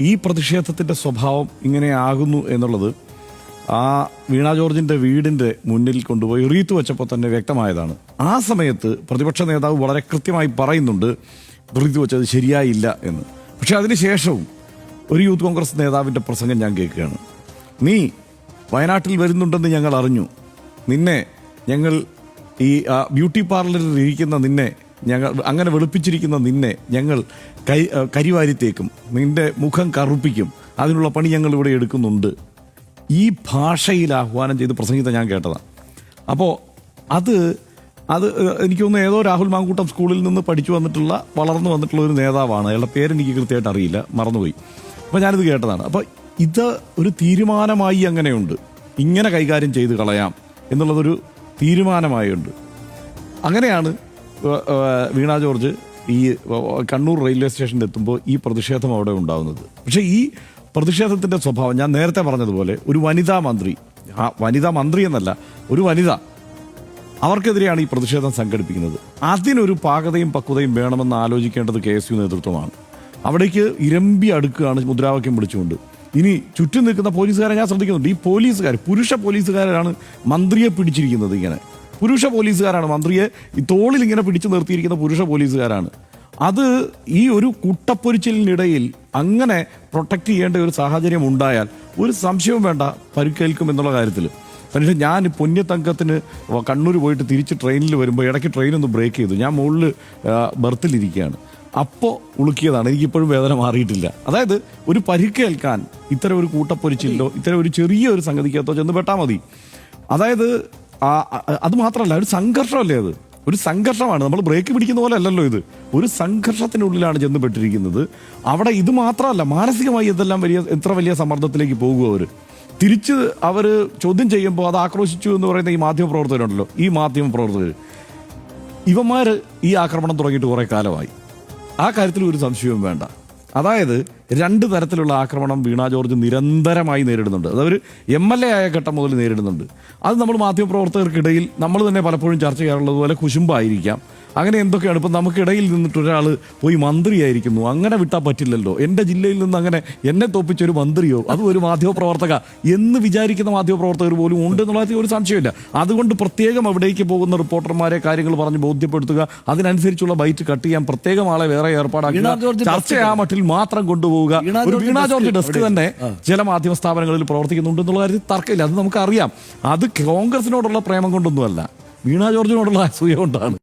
ഈ പ്രതിഷേധത്തിൻ്റെ സ്വഭാവം ഇങ്ങനെയാകുന്നു എന്നുള്ളത് ആ വീണ ജോർജിൻ്റെ വീടിൻ്റെ മുന്നിൽ കൊണ്ടുപോയി റീത്ത് വെച്ചപ്പോൾ തന്നെ വ്യക്തമായതാണ്. ആ സമയത്ത് പ്രതിപക്ഷ നേതാവ് വളരെ കൃത്യമായി പറയുന്നുണ്ട് റീത്ത് വെച്ചത് ശരിയായില്ല എന്ന്. പക്ഷെ അതിനുശേഷവും ഒരു യൂത്ത് കോൺഗ്രസ് നേതാവിൻ്റെ പ്രസംഗം ഞാൻ കേൾക്കുകയാണ്. നീ വയനാട്ടിൽ വരുന്നുണ്ടെന്ന് ഞങ്ങൾ അറിഞ്ഞു, നിന്നെ ഞങ്ങൾ ഈ ബ്യൂട്ടി പാർലറിൽ ഇരിക്കുന്ന നിന്നെ ഞങ്ങൾ അങ്ങനെ വെളുപ്പിച്ചിരിക്കുന്ന നിന്നെ ഞങ്ങൾ കരിവാരിത്തേക്കും, നിന്റെ മുഖം കറുപ്പിക്കും, അതിനുള്ള പണി ഞങ്ങൾ ഇവിടെ എടുക്കുന്നുണ്ട്. ഈ ഭാഷയിൽ ആഹ്വാനം ചെയ്ത് പ്രസംഗിച്ച ഞാൻ കേട്ടതാണ്. അപ്പോൾ അത് എനിക്ക് തോന്നുന്നു ഏതോ രാഹുൽ മാങ്കൂട്ടം സ്കൂളിൽ നിന്ന് പഠിച്ചു വന്നിട്ടുള്ള വളർന്നു വന്നിട്ടുള്ള ഒരു നേതാവാണ്. അയാളുടെ പേരെനിക്ക് കൃത്യമായിട്ട് അറിയില്ല, മറന്നുപോയി. അപ്പോൾ ഞാനിത് കേട്ടതാണ്. അപ്പോൾ ഇത് ഒരു തീരുമാനമായി അങ്ങനെയുണ്ട്, ഇങ്ങനെ കൈകാര്യം ചെയ്ത് കളയാം എന്നുള്ളതൊരു തീരുമാനമായുണ്ട്. അങ്ങനെയാണ് വീണ ജോർജ് ഈ കണ്ണൂർ റെയിൽവേ സ്റ്റേഷനിൽ എത്തുമ്പോൾ ഈ പ്രതിഷേധം അവിടെ ഉണ്ടാകുന്നത്. പക്ഷേ ഈ പ്രതിഷേധത്തിൻ്റെ സ്വഭാവം ഞാൻ നേരത്തെ പറഞ്ഞതുപോലെ ഒരു വനിതാ മന്ത്രി എന്നല്ല, ഒരു വനിത, അവർക്കെതിരെയാണ് ഈ പ്രതിഷേധം സംഘടിപ്പിക്കുന്നത്. അതിനൊരു പാകതയും പക്വതയും വേണമെന്ന് ആലോചിക്കേണ്ടത് KSU നേതൃത്വമാണ്. അവിടേക്ക് ഇരമ്പി അടുക്കുകയാണ് മുദ്രാവാക്യം വിളിച്ചുകൊണ്ട്. ഇനി ചുറ്റും നിൽക്കുന്ന പോലീസുകാരെ ഞാൻ ശ്രദ്ധിക്കുന്നുണ്ട്. ഈ പോലീസുകാർ പുരുഷ പോലീസുകാരാണ് മന്ത്രിയെ പിടിച്ചിരിക്കുന്നത്. ഇങ്ങനെ പുരുഷ പോലീസുകാരാണ് മന്ത്രിയെ ഈ തോളിൽ ഇങ്ങനെ പിടിച്ചു നിർത്തിയിരിക്കുന്ന പുരുഷ പോലീസുകാരാണ്. അത് ഈ ഒരു കൂട്ടപ്പൊരിച്ചിലിനിടയിൽ അങ്ങനെ പ്രൊട്ടക്റ്റ് ചെയ്യേണ്ട ഒരു സാഹചര്യം ഉണ്ടായാൽ ഒരു സംശയവും വേണ്ട, പരുക്കേൽക്കും എന്നുള്ള കാര്യത്തിൽ. പക്ഷേ ഞാൻ പൊന്നിത്തങ്കത്തിന് കണ്ണൂർ പോയിട്ട് തിരിച്ച് ട്രെയിനിൽ വരുമ്പോൾ ഇടയ്ക്ക് ട്രെയിനൊന്ന് ബ്രേക്ക് ചെയ്തു. ഞാൻ മുകളിൽ ബർത്തിലിരിക്കുകയാണ്. അപ്പോൾ ഉളുക്കിയതാണ്. എനിക്കിപ്പോഴും വേദന മാറിയിട്ടില്ല. അതായത് ഒരു പരിക്കേൽക്കാൻ ഇത്തരം ഒരു കൂട്ടപ്പൊരിച്ചിലോ ഇത്തരം ഒരു ചെറിയൊരു സംഗതിക്കകത്തോ ചെന്ന് പെട്ടാൽ മതി. അതായത് അത് മാത്രമല്ല, ഒരു സംഘർഷമല്ലേ, അത് ഒരു സംഘർഷമാണ്. നമ്മൾ ബ്രേക്ക് പിടിക്കുന്ന പോലെ അല്ലല്ലോ ഇത്. ഒരു സംഘർഷത്തിനുള്ളിലാണ് ചെന്ന് പെട്ടിരിക്കുന്നത്. അവിടെ ഇത് മാത്രമല്ല, മാനസികമായി എത്ര വലിയ സമ്മർദ്ദത്തിലേക്ക് പോകും അവർ. തിരിച്ച് അവർ ചോദ്യം ചെയ്യുമ്പോൾ അത് ആക്രോശിച്ചു എന്ന് പറയുന്ന ഈ മാധ്യമപ്രവർത്തകരുണ്ടല്ലോ, ഈ മാധ്യമപ്രവർത്തകർ ഇവന്മാർ ഈ ആക്രമണം തുടങ്ങിയിട്ട് കുറേ കാലമായി. ആ കാര്യത്തിൽ ഒരു സംശയവും വേണ്ട. അതായത് രണ്ട് തരത്തിലുള്ള ആക്രമണം വീണ ജോർജ് നിരന്തരമായി നേരിടുന്നുണ്ട്. അതൊരു MLA ആയ ഘട്ടം മുതൽ നേരിടുന്നുണ്ട്. അത് നമ്മൾ മാധ്യമപ്രവർത്തകർക്കിടയിൽ നമ്മൾ തന്നെ പലപ്പോഴും ചർച്ച ചെയ്യാറുള്ളതുപോലെ കുശുമ്പായിരിക്കാം, അങ്ങനെ എന്തൊക്കെയാണ്. ഇപ്പം നമുക്കിടയിൽ നിന്നിട്ട് ഒരാൾ പോയി മന്ത്രിയായിരിക്കുന്നു, അങ്ങനെ വിട്ടാൽ പറ്റില്ലല്ലോ. എൻ്റെ ജില്ലയിൽ നിന്ന് അങ്ങനെ എന്നെ തോപ്പിച്ചൊരു മന്ത്രിയോ അതും ഒരു മാധ്യമപ്രവർത്തക എന്ന് വിചാരിക്കുന്ന മാധ്യമപ്രവർത്തകർ പോലും ഉണ്ട് എന്നുള്ളതിൽ ഒരു സംശയമില്ല. അതുകൊണ്ട് പ്രത്യേകം അവിടേക്ക് പോകുന്ന റിപ്പോർട്ടർമാരെ കാര്യങ്ങൾ പറഞ്ഞ് ബോധ്യപ്പെടുത്തുക, അതിനനുസരിച്ചുള്ള ബൈറ്റ് കട്ട് ചെയ്യാൻ പ്രത്യേകം ആളെ വേറെ ഏർപ്പാടാക്കുക, ചർച്ച ആ മട്ടിൽ മാത്രം കൊണ്ടുപോകുക. ഒരു വീണ ജോർജ് ഡെസ്ക് തന്നെ ചില മാധ്യമ സ്ഥാപനങ്ങളിൽ പ്രവർത്തിക്കുന്നുണ്ട് എന്നുള്ള കാര്യത്തിൽ തർക്കമില്ല, അത് നമുക്കറിയാം. അത് കോൺഗ്രസിനോടുള്ള പ്രേമം കൊണ്ടൊന്നുമല്ല, വീണ ജോർജിനോടുള്ള അസൂയ കൊണ്ടാണ്.